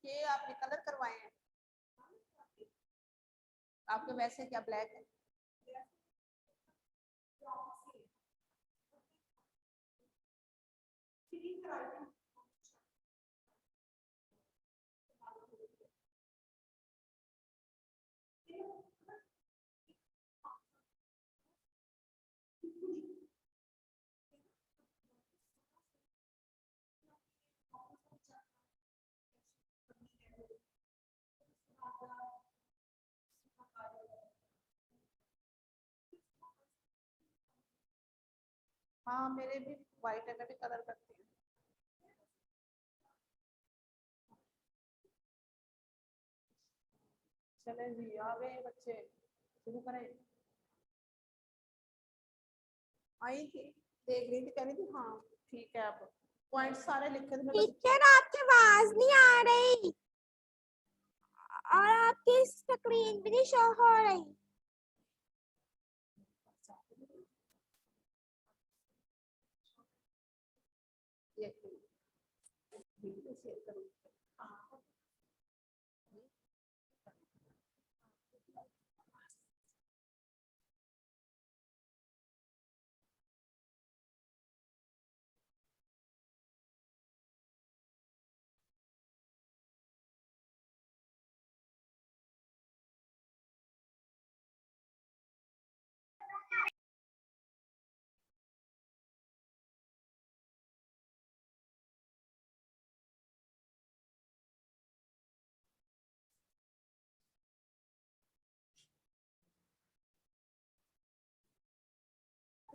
ये आपने कलर करवाए हैं? आपके वैसे क्या ब्लैक है? हाँ मेरे भी व्हाइट है, मैं भी कलर करती हूँ। चले जी, आ गए बच्चे, शुरू करें। आई थी, देख रही थी, कह रही थी हाँ ठीक है। अब पॉइंट सारे लिखे थे मैं बस। टीचर आपकी आवाज नहीं आ रही और आपकी स्क्रीन भी नहीं शो हो रही। शेयर करूँ।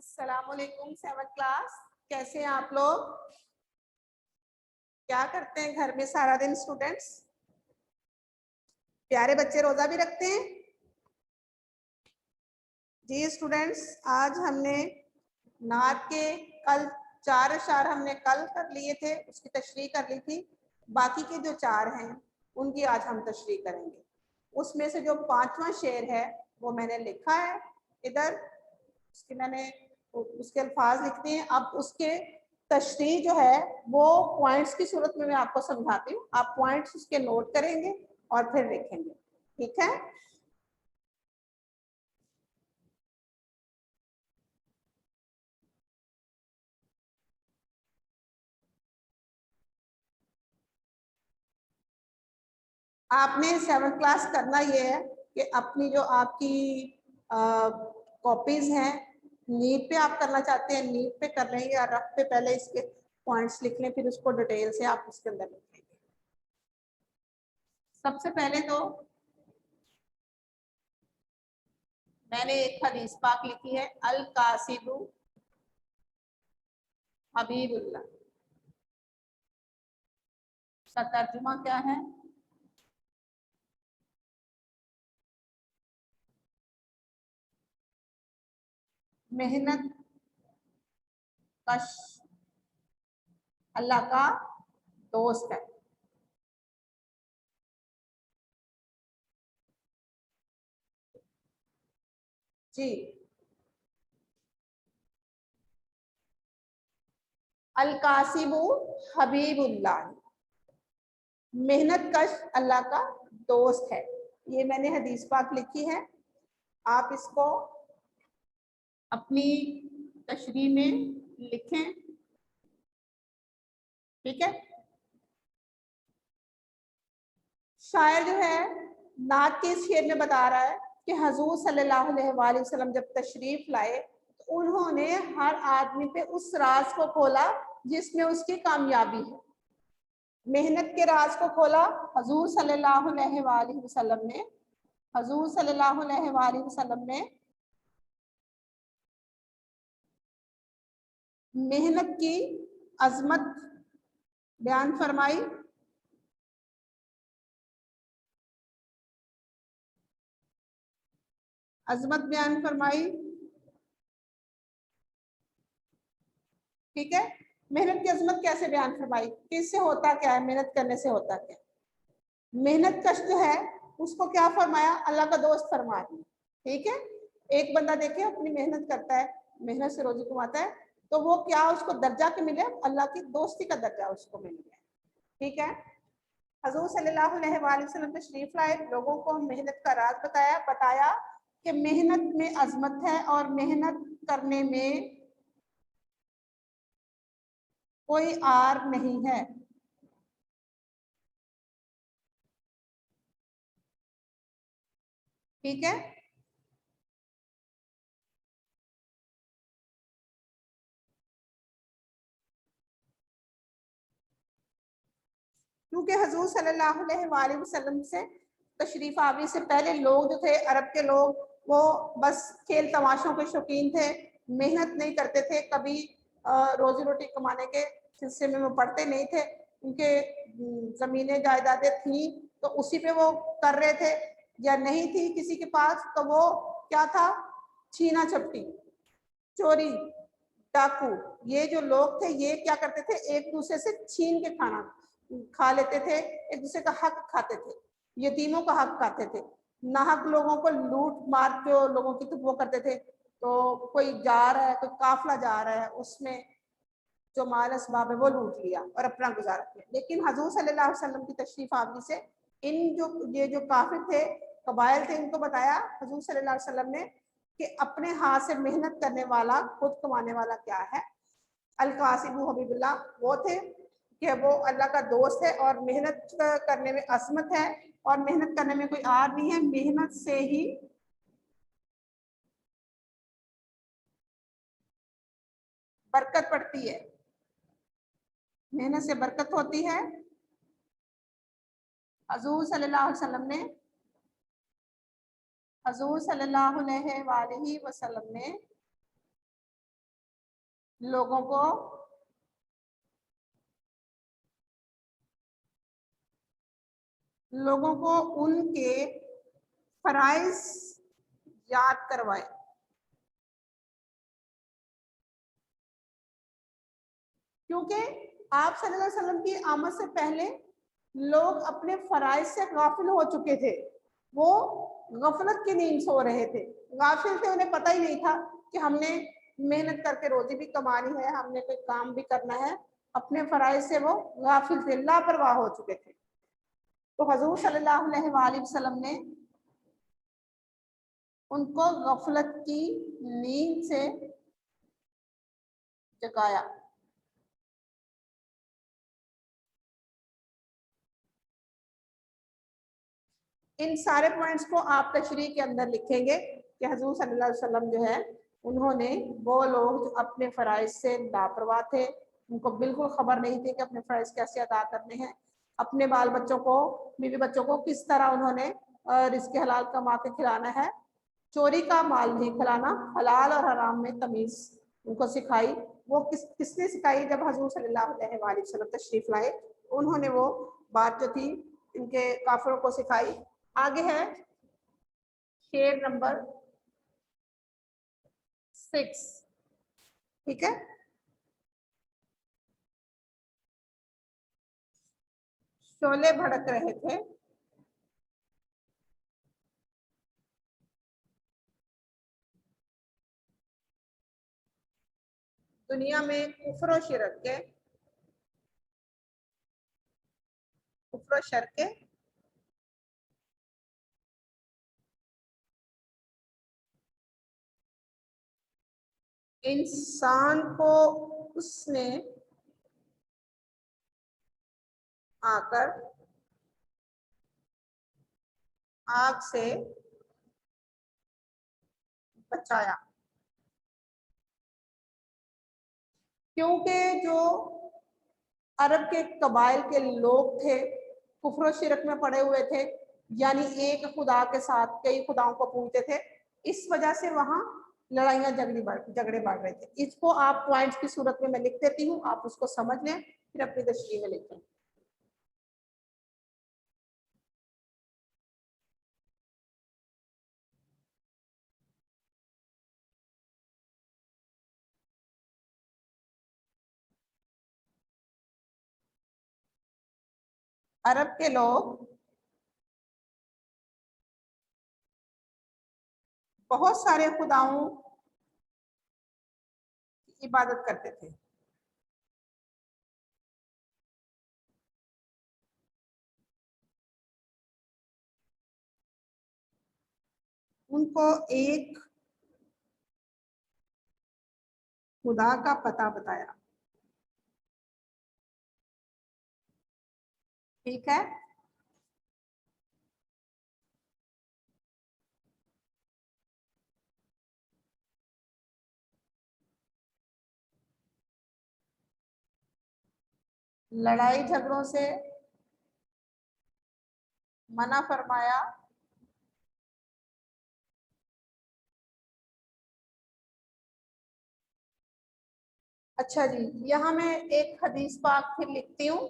अस्सलामुअलैकुम 7th क्लास, कैसे हैं आप लोग? क्या करते हैं घर में सारा दिन स्टूडेंट्स? प्यारे बच्चे रोजा भी रखते हैं? जी स्टूडेंट्स, आज हमने नात के कल 4 अशार हमने कल कर लिए थे, उसकी तशरीह कर ली थी। बाकी के जो 4 हैं उनकी आज हम तशरीह करेंगे। उसमें से जो 5वां शेर है वो मैंने लिखा है इधर, उसके मैंने उसके अल्फाज लिखते हैं। अब उसके तशरीह जो है वो पॉइंट्स की सूरत में मैं आपको समझाती हूँ, आप पॉइंट्स उसके नोट करेंगे और फिर लिखेंगे, ठीक है? आपने 7th क्लास करना ये है कि अपनी जो आपकी कॉपीज हैं, नीट पे आप करना चाहते हैं नीट पे कर लेंगे, और रफ पे पहले इसके पॉइंट्स लिख लें, फिर उसको डिटेल से आप उसके अंदर लिख लेंगे। सबसे पहले तो मैंने एक हदीस पाक लिखी है, अल कासिबु हबीबुल्लाह। इसका तर्जुमा क्या है? मेहनत कश अल्लाह का दोस्त है। जी, अल कासिबु हबीबुल्लाह, मेहनत कश अल्लाह का दोस्त है। ये मैंने हदीस पाक लिखी है, आप इसको अपनी तशरीह में लिखें, ठीक है? शायर जो है नात के इस शेर में बता रहा है कि हजूर सल्लल्लाहु अलैहि वसल्लम जब तशरीफ लाए तो उन्होंने हर आदमी पे उस राज को खोला जिसमें उसकी कामयाबी है। मेहनत के राज को खोला हजूर सल्लल्लाहु अलैहि वसल्लम ने। हजूर सल्लल्लाहु अलैहि वसल्लम ने मेहनत की अजमत बयान फरमाई, अजमत बयान फरमाई, ठीक है? मेहनत की अजमत कैसे बयान फरमाई, किससे होता क्या है, मेहनत करने से होता क्या? मेहनत कश जो है उसको क्या फरमाया, अल्लाह का दोस्त फरमा दिया, ठीक है? एक बंदा देखे अपनी मेहनत करता है, मेहनत से रोजी कमाता है, तो वो क्या उसको दर्जा के मिले, अल्लाह की दोस्ती का दर्जा उसको मिल गया, ठीक है? हजूर सल्लल्लाहु अलैहि वसल्लम तशरीफ लाए, लोगों को मेहनत का राज बताया कि मेहनत में अजमत है और मेहनत करने में कोई आर नहीं है। ठीक है, क्योंकि हजूर सल्लल्लाहु अलैहि वसल्लम से तशरीफ आवी से पहले लोग जो थे, अरब के लोग, वो बस खेल तमाशों के शौकीन थे, मेहनत नहीं करते थे, कभी रोजी रोटी कमाने के सिलसिले में वो पढ़ते नहीं थे। उनके जमीनें जायदादें थी तो उसी पे वो कर रहे थे, या नहीं थी किसी के पास तो वो क्या था, छीना झपटी, चोरी, डाकू, ये जो लोग थे ये क्या करते थे, एक दूसरे से छीन के खाना खा लेते थे, एक दूसरे का हक खाते थे, यतीमों का हक खाते थे, नाहक लोगों को लूट मार के लोगों की तो वो करते थे। तो कोई जा रहा है, कोई काफिला जा रहा है, उसमें जो माल असबाब है वो लूट लिया और अपना गुजारा किया। लेकिन हजूर सल्लल्लाहु अलैहि वसल्लम की तशरीफ आवी से इन जो ये जो काफिर थे, कबाइल थे, इनको बताया हजूर सल्लल्लाहु अलैहि वसल्लम ने कि अपने हाथ से मेहनत करने वाला, खुद कमाने वाला क्या है। अल-कासिबु हबीबुल्लाह वो थे कि वो अल्लाह का दोस्त है और मेहनत करने में असमत है, और मेहनत करने में कोई आर नहीं है, मेहनत से ही बरकत पड़ती है, मेहनत से बरकत होती है। हजूर सल्लल्लाहु अलैहि वसल्लम ने हजूर सल्लल्लाहु अलैहि वसल्लम ने लोगों को उनके फराइज याद करवाए, क्योंकि आप सल्लल्लाहु अलैहि वसल्लम की आमद से पहले लोग अपने फराइज से गाफिल हो चुके थे, वो गफलत की नींद सो रहे थे, गाफिल थे, उन्हें पता ही नहीं था कि हमने मेहनत करके रोटी भी कमानी है, हमने कोई काम भी करना है, अपने फराइज से वो गाफिल थे, लापरवाह हो चुके थे। तो हजूर सल्लल्लाहु अलैहि वसल्लम ने उनको गफलत की नींद से जगाया। इन सारे पॉइंट्स को आप तशरीह के अंदर लिखेंगे कि हजूर सल्लल्लाहु अलैहि वसल्लम जो है, उन्होंने वो लोग जो अपने फ़राइज़ से लापरवाह थे, उनको बिल्कुल खबर नहीं थी कि अपने फ़राइज़ कैसे अदा करने हैं, अपने बाल बच्चों को, बीवी बच्चों को किस तरह उन्होंने रिज़्क़ हलाल कमा के खिलाना है, चोरी का माल नहीं खिलाना, हलाल और हराम में तमीज़ उनको सिखाई। वो किसने सिखाई, जब हजूर सल्लल्लाहु अलैहि वसल्लम तशरीफ़ लाए, उन्होंने वो बात जो थी इनके काफिरों को सिखाई। आगे है शेर नंबर 6, ठीक है। शोले भड़क रहे थे, दुनिया में कुफ्र और शिरक के, कुफ्र और शर के इंसान को उसने आकर आग से बचाया, क्योंकि जो अरब के कबाइल के लोग थे कुफ्र शिरक में पड़े हुए थे, यानी एक खुदा के साथ कई खुदाओं को पूजते थे, इस वजह से वहां लड़ाइयां झगड़े बढ़ रहे थे। इसको आप पॉइंट्स की सूरत में मैं लिख देती हूँ, आप उसको समझ लें, फिर अपनी तशरीह में लिखें। अरब के लोग बहुत सारे खुदाओं की इबादत करते थे, उनको एक खुदा का पता बताया। ठीक है, लड़ाई झगड़ों से मना फरमाया। अच्छा जी, यहाँ मैं एक हदीस पाक फिर लिखती हूँ।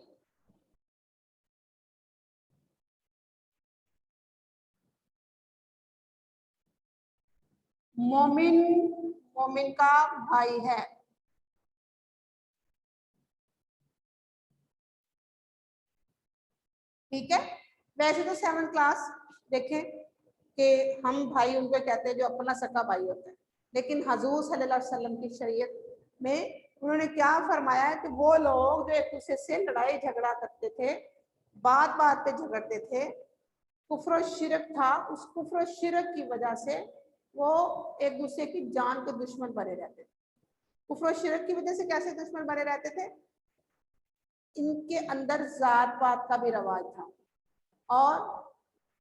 मोमिन मोमिन का भाई है। ठीक है, वैसे तो 7th क्लास देखें कि हम भाई उनको कहते हैं जो अपना सका भाई होता है, लेकिन हजूर सल्लल्लाहु अलैहि वसल्लम की शरीयत में उन्होंने क्या फरमाया है कि वो लोग जो एक दूसरे से लड़ाई झगड़ा करते थे, बात बात पे झगड़ते थे, कुफ्र शिरक था, उस कुफ्र शिरक की वजह से वो एक दूसरे की जान के दुश्मन बने रहते थे। कुफ्र शिरक की वजह से कैसे दुश्मन बने रहते थे? इनके अंदर जात पात का भी रवाज था और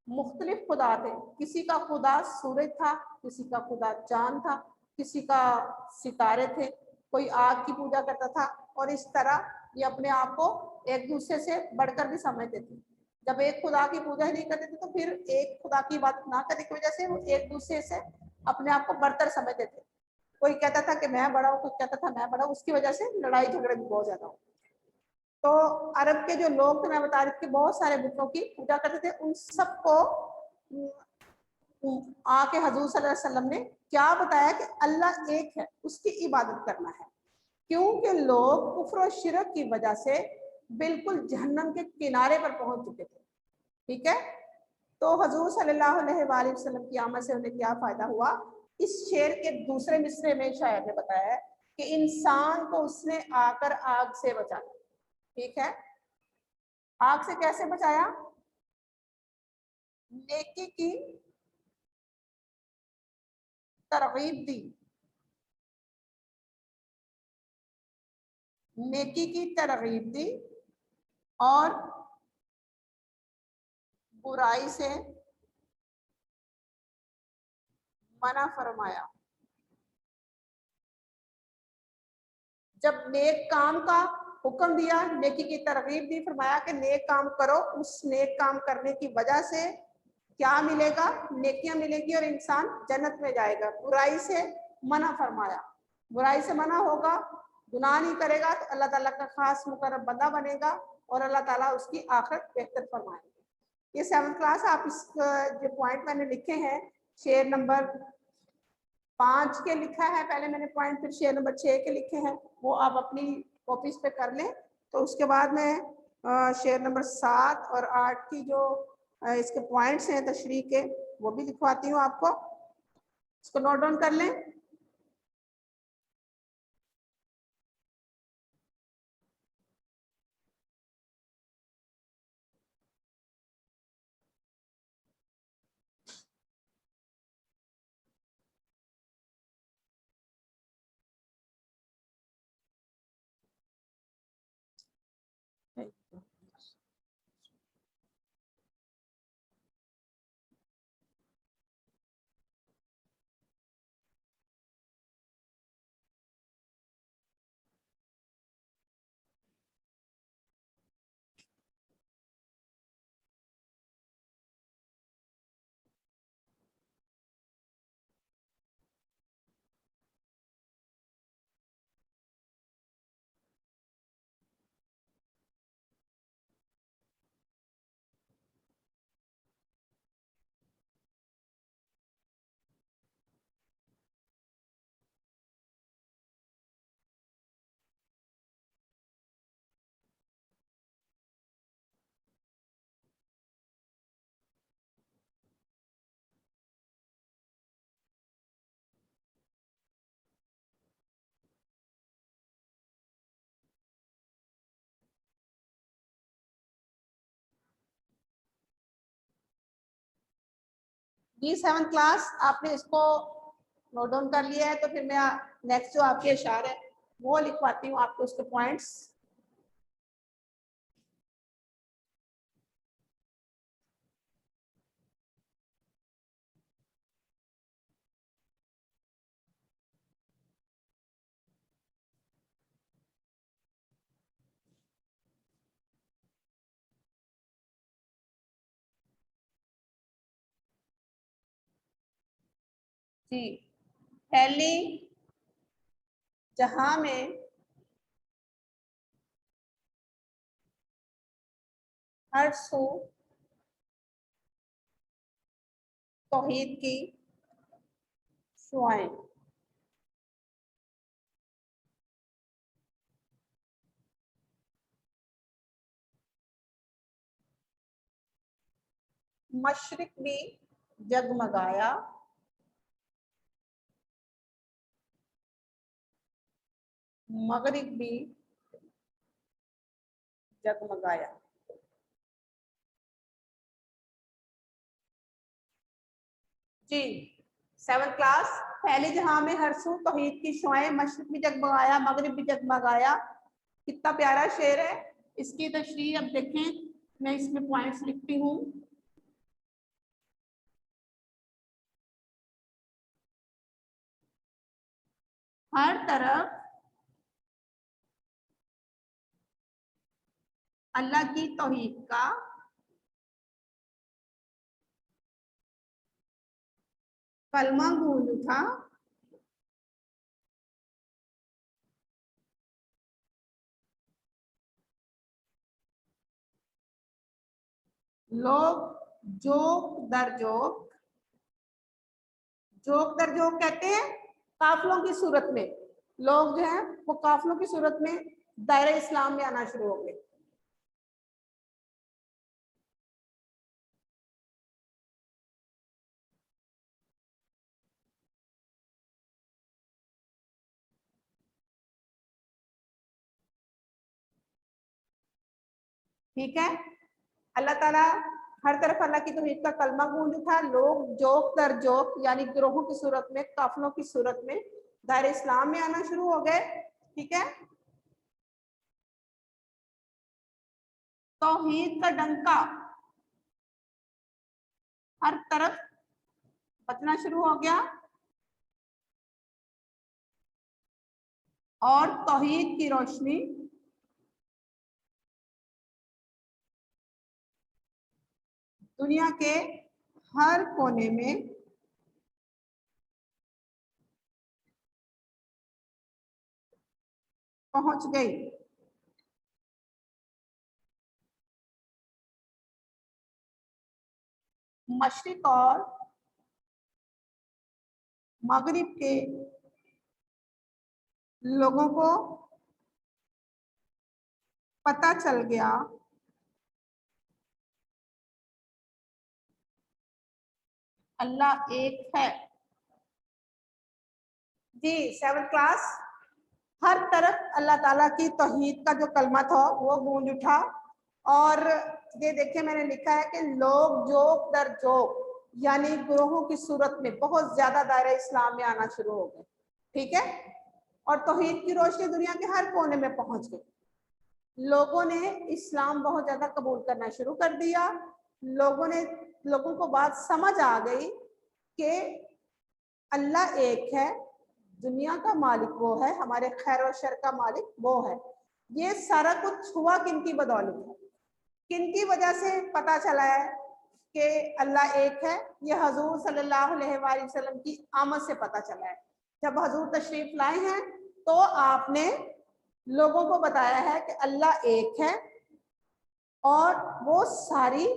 मुख्तलिफ खुदा थे। किसी का खुदा सूरज था, किसी का खुदा चांद था, किसी का सितारे थे, कोई आग की पूजा करता था, और इस तरह ये अपने आप को एक दूसरे से बढ़कर भी समझते थे। जब एक खुदा की पूजा ही नहीं करते थे तो फिर एक खुदा की बात ना करने की वजह से वो एक दूसरे से अपने आप को बढ़तर समझते थे। कोई कहता था कि मैं बड़ा हूँ, कोई कहता था मैं बड़ा हूँ, उसकी वजह से लड़ाई झगड़े भी बहुत ज्यादा हो। तो अरब के जो लोग थे, मैं बता रही थी, बहुत सारे बुतों की पूजा करते थे। उन सबको आके हजूर सल्लल्लाहु अलैहि वसल्लम ने क्या बताया कि अल्लाह एक है, उसकी इबादत करना है, क्योंकि लोग कुफ्र और शिरक की वजह से बिल्कुल जहन्नम के किनारे पर पहुंच चुके थे। ठीक है, तो हजूर सल्लल्लाहु अलैहि वसल्लम की आमद से उन्हें क्या फायदा हुआ? इस शेर के दूसरे मिसरे में शायर ने बताया है कि इंसान को उसने आकर आग से बचाया। ठीक है, आग से कैसे बचाया? नेकी की तरगीब दी, नेकी की तरगीब दी और बुराई से मना फरमाया। जब नेक काम का हुक्म दिया, नेकी की तरगीब दी, फरमाया कि नेक काम करो, उस नेक काम करने की वजह से क्या मिलेगा? नेकियां मिलेगी और इंसान जन्नत में जाएगा। बुराई से मना फरमाया, बुराई से मना होगा, गुनाह नहीं करेगा तो अल्लाह ताला का खास मुकर्रब बंदा बनेगा और अल्लाह ताला उसकी आखिरत बेहतर फरमाएंगे। ये 7th क्लास, आप इस जो पॉइंट मैंने लिखे हैं, शेर नंबर 5 के लिखा है पहले मैंने पॉइंट, फिर शेर नंबर 6 के लिखे हैं, वो आप अपनी कॉपीज पे कर लें। तो उसके बाद में शेर नंबर 7 और 8 की जो इसके पॉइंट्स हैं तशरीह के, वो भी लिखवाती हूँ आपको, इसको नोट डाउन कर लें। जी 7th क्लास आपने इसको नोट डाउन कर लिया है, तो फिर मैं नेक्स्ट जो आपके अशार है वो लिखवाती हूँ आपको उसके पॉइंट्स। जी पहली जहां में हर सू तौहीद की शुआएं। मशरिक भी जगमगाया, मगरिब भी जगमगाया। जी 7th क्लास पहले जहां में हर सू तौहीद की शुआएं, मशरिक भी जगमगाया, मगरिब भी जगमगाया। कितना प्यारा शेर है। इसकी तशरीह अब देखें, मैं इसमें पॉइंट्स लिखती हूँ। हर तरफ अल्लाह की तौहीद का कलमा गूंज उठा, लोग जोक दर जोक, जोक दर जोक कहते हैं काफिलों की सूरत में, लोग जो है वो काफिलों की सूरत में दायरा इस्लाम में आना शुरू हो गए। ठीक है, अल्लाह ताला हर तरफ अल्लाह की तौहीद का कलमा गूंज उठा, लोग जोक दर जोक यानी गिरोहों की सूरत में, काफिलों की सूरत में दायरे इस्लाम में आना शुरू हो गए। ठीक है, तौहीद का डंका हर तरफ बजना शुरू हो गया और तौहीद की रोशनी दुनिया के हर कोने में पहुंच गई। मशरिक और मगरिब के लोगों को पता चल गया अल्लाह एक है। जी 7th क्लास हर तरफ अल्लाह ताला की तौहीद का जो कलमा था वो गूंज उठा, और ये देखिए मैंने लिखा है कि लोग जोक दर जोक यानी ग्रोहों की सूरत में बहुत ज्यादा दायरा इस्लाम में आना शुरू हो गए। ठीक है, और तौहीद की रोशनी दुनिया के हर कोने में पहुंच गई। लोगों ने इस्लाम बहुत ज्यादा कबूल करना शुरू कर दिया। लोगों को बात समझ आ गई कि अल्लाह एक है, दुनिया का मालिक वो है, हमारे खैर और शर का मालिक वो है। ये सारा कुछ हुआ किनकी बदौलत है, किनकी वजह से पता चला है कि अल्लाह एक है? ये हजूर सल्लल्लाहु अलैहि वसल्लम की आमद से पता चला है। जब हजूर तशरीफ लाए हैं तो आपने लोगों को बताया है कि अल्लाह एक है और वो सारी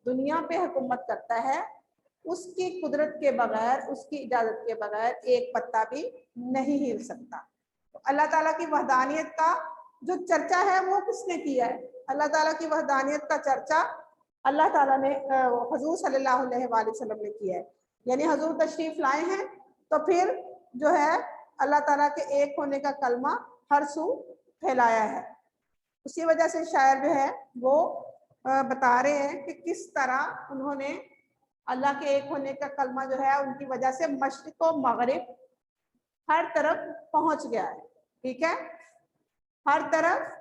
दुनिया पे हुकूमत करता है, उसकी कुदरत के बगैर, उसकी इजाजत के बगैर एक पत्ता भी नहीं हिल सकता। तो अल्लाह ताला की वहदानियत का जो चर्चा है वो किसने किया है? अल्लाह ताला की वहदानियत का चर्चा अल्लाह ताला ने हजूर सल्लल्लाहु अलैहि वसल्लम ने किया है। यानी हजूर तशरीफ लाए हैं तो फिर जो है अल्लाह ताला के एक होने का कलमा हर सू फैलाया है। उसी वजह से शायर जो है वो बता रहे हैं कि किस तरह उन्होंने अल्लाह के एक होने का कलमा जो है उनकी वजह से मशरिक व मगरिब हर तरफ पहुंच गया है। ठीक है, हर तरफ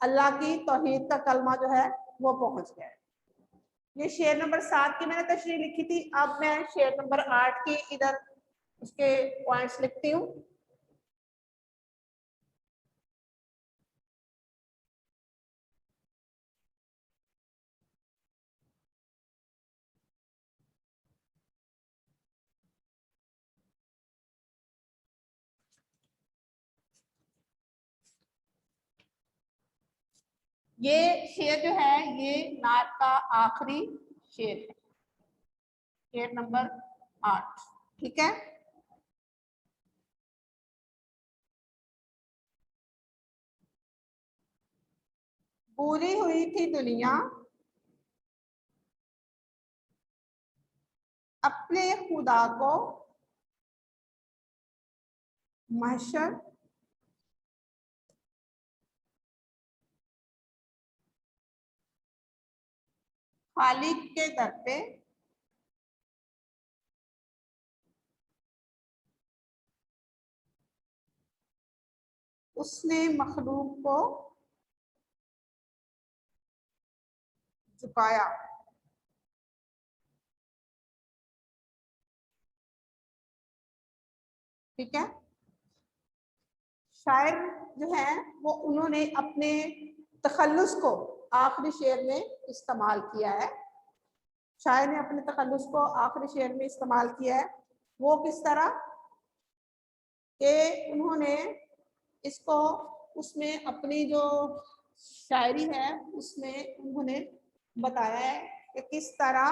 अल्लाह की तौहीद का कलमा जो है वो पहुंच गया है। ये शेर नंबर 7 की मैंने तशरीह लिखी थी। अब मैं शेर नंबर 8 की इधर उसके पॉइंट्स लिखती हूँ। ये शेर जो है ये नात का आखिरी शेर है, शेर नंबर 8। ठीक है, पूरी हुई थी दुनिया अपने खुदा को महशर खालिक के दर पे उसने मखलूक को झुकाया। ठीक है, शायर जो है वो उन्होंने अपने तखल्लुस को आखिरी शेर में इस्तेमाल किया है। शायर ने अपने तखल्लुस को आखिरी शेर में इस्तेमाल किया है। वो किस तरह कि उन्होंने इसको उसमें अपनी जो शायरी है उसमें उन्होंने बताया है कि किस तरह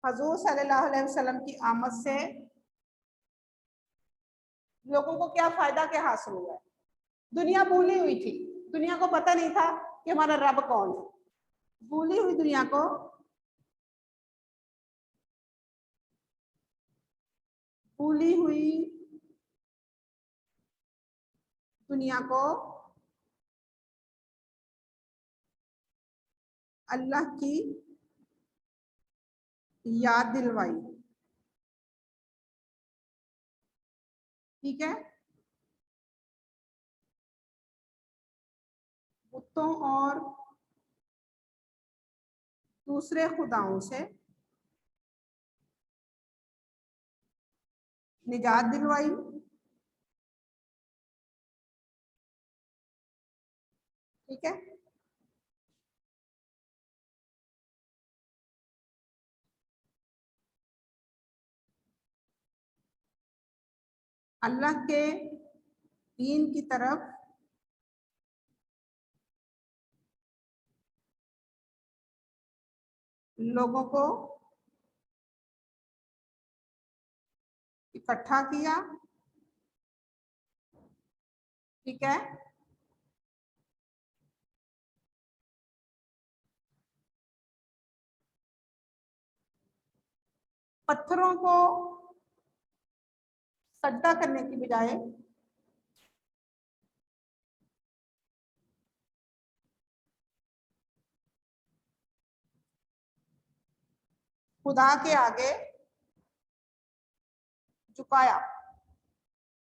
हजूर सल्लल्लाहु अलैहि वसल्लम की आमद से लोगों को क्या फायदा क्या हासिल हुआ है। दुनिया भूली हुई थी, दुनिया को पता नहीं था कि हमारा रब कौन है। भूली हुई दुनिया को भूली हुई दुनिया को अल्लाह की याद दिलवाई। ठीक है, बुतों और दूसरे खुदाओं से निजात दिलवाई। ठीक है, अल्लाह के दीन की तरफ लोगों को इकट्ठा किया। ठीक है, पत्थरों को सजदा करने की बजाय खुदा के आगे झुकाया।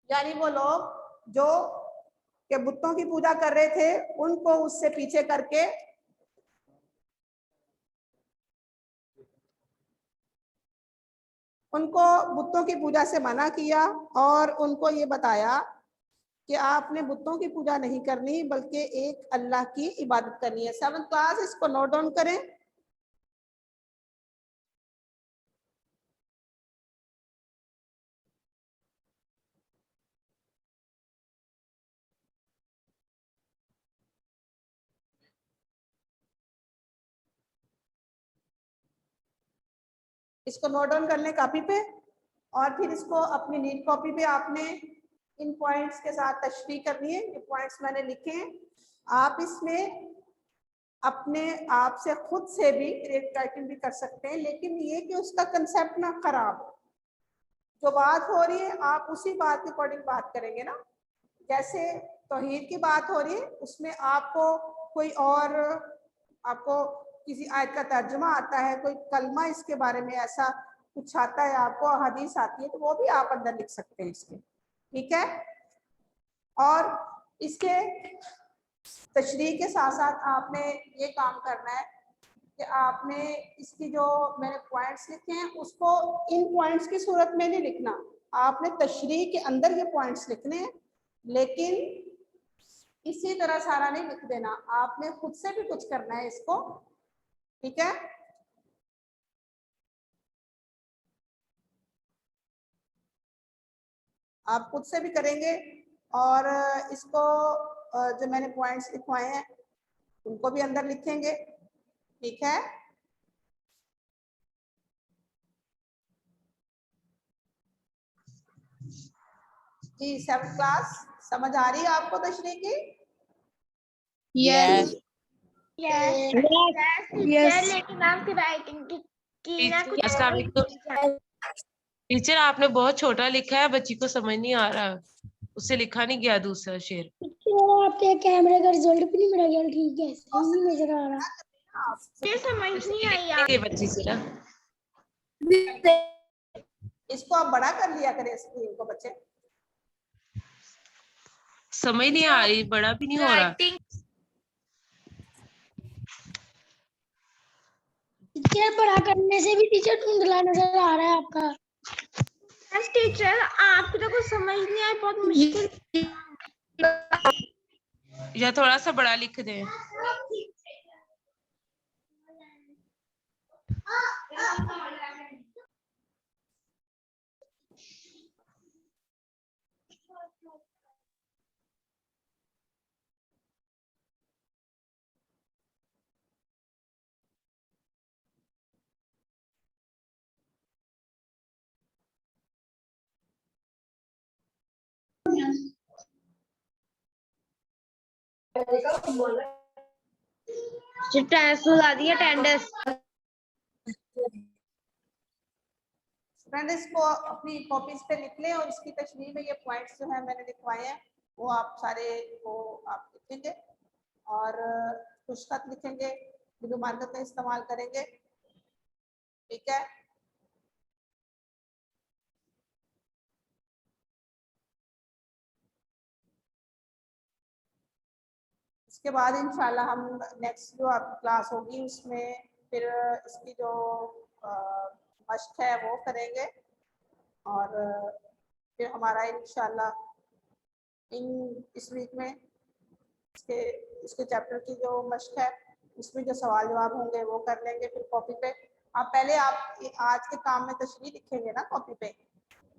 यानी वो लोग जो के बुतों की पूजा कर रहे थे उनको उससे पीछे करके उनको बुतों की पूजा से मना किया और उनको ये बताया कि आपने बुतों की पूजा नहीं करनी बल्कि एक अल्लाह की इबादत करनी है। 7th क्लास, इसको नोट डाउन करें। इसको नोट डाउन कर लें कॉपी पे और फिर इसको अपनी नीट कॉपी पे आपने इन पॉइंट्स के साथ तशरीह करनी है। ये पॉइंट्स मैंने लिखे हैं, आप इसमें अपने आप से खुद से भी राइटिंग भी कर सकते हैं, लेकिन ये कि उसका कंसेप्ट ना खराब हो। जो बात हो रही है आप उसी बात के अकॉर्डिंग बात करेंगे ना। जैसे तौहीद की बात हो रही है उसमें आपको कोई और आपको किसी आयत का तर्जुमा आता है, कोई कलमा इसके बारे में ऐसा कुछ आता है आपको, हदीस आती है, तो वो भी आप अंदर लिख सकते हैं इसके, ठीक है। और इसके तशरीह के साथ साथ आपने ये काम करना है कि आपने इसकी जो मैंने पॉइंट्स लिखे हैं उसको इन पॉइंट्स की सूरत में नहीं लिखना, आपने तशरीह के अंदर ये पॉइंट्स लिखने हैं, लेकिन इसी तरह सारा नहीं लिख देना, आपने खुद से भी कुछ करना है इसको, ठीक है। आप खुद से भी करेंगे और इसको जो मैंने पॉइंट्स लिखवाए हैं उनको भी अंदर लिखेंगे, ठीक है। जी 7th क्लास समझ आ रही है आपको तशरीह की? यस यस यस लेकिन आपकी राइटिंग की ना कुछ अस्सलाम वालेकुम। टीचर आपने बहुत छोटा लिखा है, बच्ची को समझ नहीं आ रहा, उससे लिखा नहीं गया दूसरा शेर। आपके कैमरे का रिजल्ट भी नहीं मेरा गया ठीक है, सही नहीं नजर आ रहा। ये समझ नहीं आई ये बच्ची से ना इसको आप बड़ा कर लिया करें स्क्रीन को, बच्चे समझ नहीं आ रही, बड़ा भी नहीं हो रहा। टीचर बड़ा करने से भी टीचर धुंधला नजर आ रहा है आपका। यस टीचर, आपको तो कुछ समझ नहीं आई, बहुत मुश्किल। या थोड़ा सा बड़ा लिख दें। ला दिया अटेंडेंस। फ्रेंड इसको अपनी कॉपीज पे लिख लें और इसकी तशरीह में ये पॉइंट्स जो है मैंने लिखवाए हैं वो आप सारे को आप लिखेंगे और कुछ खत लिखेंगे, बिंदु मार्कर का इस्तेमाल करेंगे, ठीक है। इसके बाद इंशाल्लाह हम नेक्स्ट जो आपकी क्लास होगी उसमें फिर इसकी जो मश्क है वो करेंगे और फिर हमारा इंशाल्लाह इस वीक में इसके चैप्टर की जो मश्क है उसमें जो सवाल जवाब होंगे वो कर लेंगे। फिर कॉपी पे आप पहले आप आज के काम में तशरीह लिखेंगे ना कॉपी पे,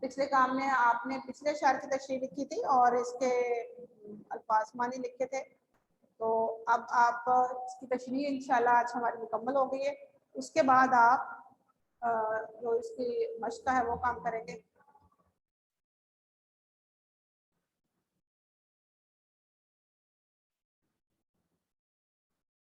पिछले काम में आपने पिछले शहर की तशरीह लिखी थी और इसके अल्फाज मानी लिखे थे, तो अब आप इसकी तशरीह इंशाल्लाह आज हमारी मुकम्मल हो गई है। उसके बाद आप जो इसकी मश्क है वो काम करेंगे।